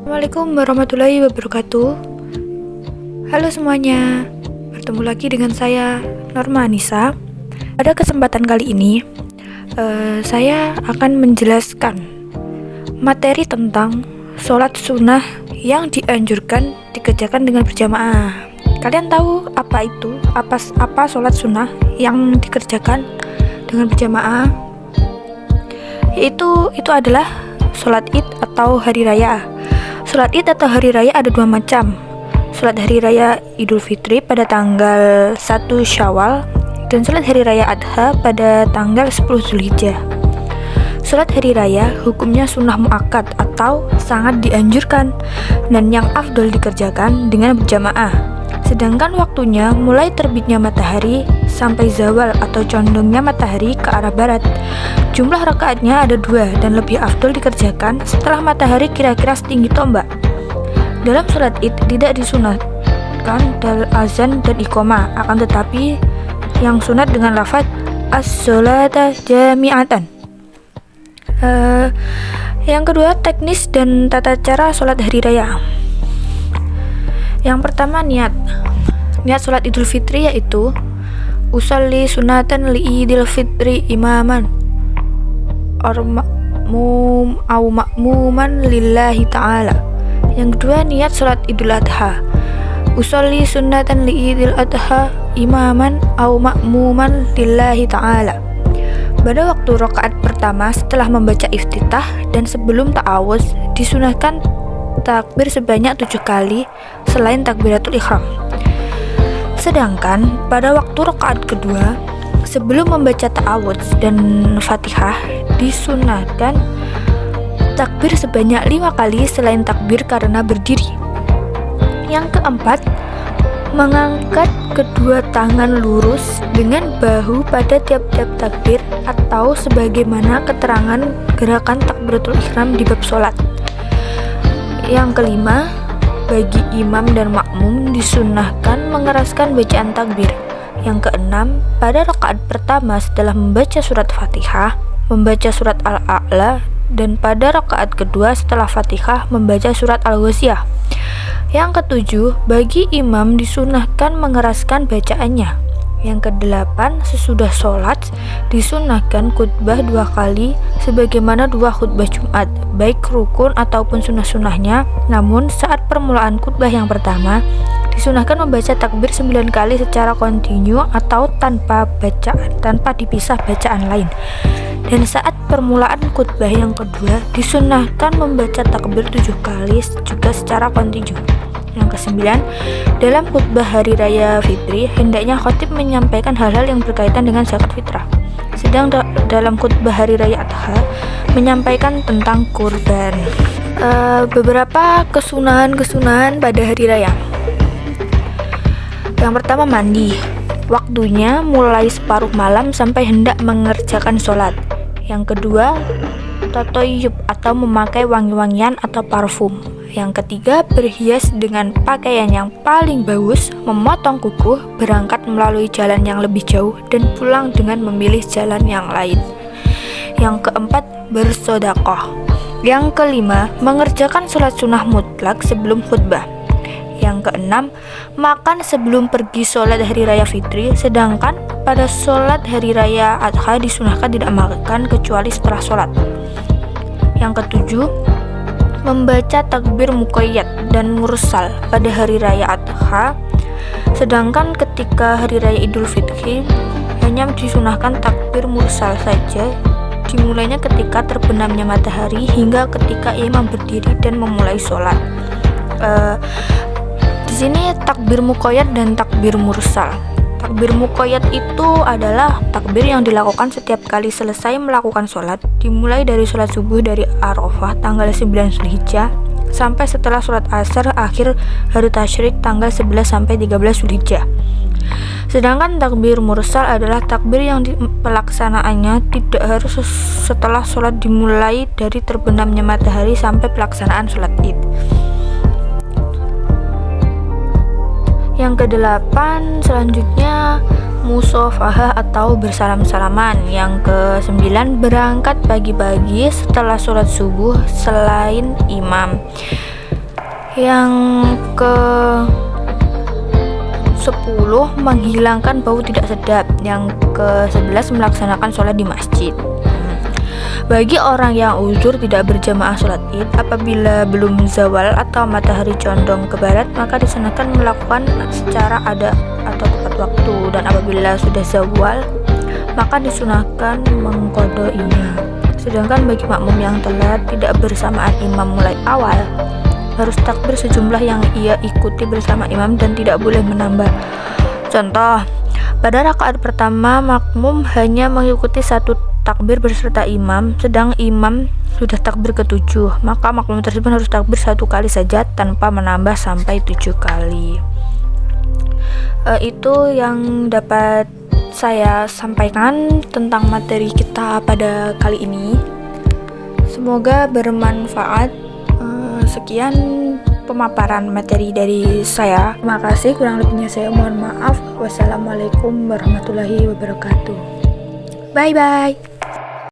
Assalamualaikum warahmatullahi wabarakatuh. Halo semuanya, bertemu lagi dengan saya Norma Anissa. Pada kesempatan kali ini saya akan menjelaskan materi tentang sholat sunnah yang dianjurkan dikerjakan dengan berjamaah. Kalian tahu apa itu? Apa sholat sunnah yang dikerjakan dengan berjamaah? Itu adalah sholat Id atau hari raya. Sholat Id atau hari raya ada dua macam. Sholat hari raya Idul Fitri pada tanggal 1 Syawal dan sholat hari raya Adha pada tanggal 10 Zulhijjah. Sholat hari raya hukumnya sunnah muakkad atau sangat dianjurkan dan yang afdol dikerjakan dengan berjamaah. Sedangkan waktunya mulai terbitnya matahari sampai zawal atau condongnya matahari ke arah barat. Jumlah rakaatnya ada 2 dan lebih afdol dikerjakan setelah matahari kira-kira setinggi tombak. Dalam sholat Id tidak disunatkan dal azan dan iqamah, akan tetapi yang sunat dengan lafaz as-sholata jami'atan. Yang kedua, teknis dan tata cara sholat hari raya. Yang pertama, niat sholat Idul Fitri yaitu usolli sunatan li Idul Fitri imaman au ma'muman lillahi ta'ala. Yang kedua, niat sholat Idul Adha. Usolli sunnatan li Idul Adha imaman au ma'muman lillahi ta'ala. Pada waktu rakaat pertama setelah membaca iftitah dan sebelum ta'awuz disunahkan takbir sebanyak 7 kali selain takbiratul ihram. Sedangkan pada waktu rakaat kedua sebelum membaca ta'awudz dan Fatihah disunahkan takbir sebanyak 5 kali selain takbir karena berdiri. Yang keempat, mengangkat kedua tangan lurus dengan bahu pada tiap-tiap takbir atau sebagaimana keterangan gerakan takbiratul ihram di bab sholat. Yang kelima, bagi imam dan makmum disunahkan mengeraskan bacaan takbir. Yang keenam, pada rakaat pertama setelah membaca surat Fatihah, membaca surat Al-A'la, dan pada rakaat kedua setelah Fatihah membaca surat Al-Ghasyiyah. Yang ketujuh, bagi imam disunahkan mengeraskan bacaannya. Yang kedelapan, sesudah sholat disunahkan khutbah 2 kali sebagaimana 2 khutbah Jumat, baik rukun ataupun sunnah-sunnahnya. Namun saat permulaan khutbah yang pertama disunahkan membaca takbir 9 kali secara kontinu atau tanpa dipisah bacaan lain. Dan saat permulaan khutbah yang kedua disunahkan membaca takbir 7 kali juga secara kontinu. Yang kesembilan, dalam khutbah hari raya Fitri hendaknya khatib menyampaikan hal-hal yang berkaitan dengan zakat fitrah. Sedang dalam khutbah hari raya Adha menyampaikan tentang kurban. Beberapa kesunahan pada hari raya. Yang pertama, mandi. Waktunya mulai separuh malam sampai hendak mengerjakan sholat. Yang kedua, tatoyub atau memakai wangi-wangian atau parfum. Yang ketiga, berhias dengan pakaian yang paling bagus, memotong kuku, berangkat melalui jalan yang lebih jauh, dan pulang dengan memilih jalan yang lain. Yang keempat, bersedekah. Yang kelima, mengerjakan sholat sunnah mutlak sebelum khutbah. Yang keenam, makan sebelum pergi sholat hari raya Fitri, sedangkan pada sholat hari raya Adha disunahkan tidak makan kecuali setelah sholat. Yang ketujuh, membaca takbir muqayyad dan mursal pada hari raya Adha, sedangkan ketika hari raya Idul Fitri hanya disunahkan takbir mursal saja, dimulainya ketika terbenamnya matahari hingga ketika imam berdiri dan memulai sholat. Di sini takbir muqayyad dan takbir mursal. Takbir muqayyad itu adalah takbir yang dilakukan setiap kali selesai melakukan sholat, dimulai dari sholat subuh dari Arafah tanggal 9 Zulhijjah sampai setelah sholat asar akhir hari tasyrik tanggal 11 sampai 13 Zulhijjah. Sedangkan takbir mursal adalah takbir yang pelaksanaannya tidak harus setelah sholat, dimulai dari terbenamnya matahari sampai pelaksanaan sholat Id. Yang kedelapan, selanjutnya musofahah atau bersalam-salaman. Yang ke-9, berangkat pagi-pagi setelah sholat subuh selain imam. Yang ke 10 menghilangkan bau tidak sedap. Yang ke 11 melaksanakan sholat di masjid. Bagi orang yang uzur tidak berjamaah sholat id, apabila belum zawal atau matahari condong ke barat, maka disunahkan melakukan secara ada atau tepat waktu, dan apabila sudah zawal, maka disunahkan mengqadainya. Sedangkan bagi makmum yang telat tidak bersamaan imam mulai awal, harus takbir sejumlah yang ia ikuti bersama imam dan tidak boleh menambah. Contoh, pada rakaat pertama makmum hanya mengikuti satu takbir beserta imam, sedang imam sudah takbir ke-7, maka makmum tersebut harus takbir 1 kali saja tanpa menambah sampai 7 kali. Itu yang dapat saya sampaikan tentang materi kita pada kali ini. Semoga bermanfaat. Sekian pemaparan materi dari saya. Terima kasih, kurang lebihnya saya mohon maaf. Wassalamualaikum warahmatullahi wabarakatuh. Bye bye.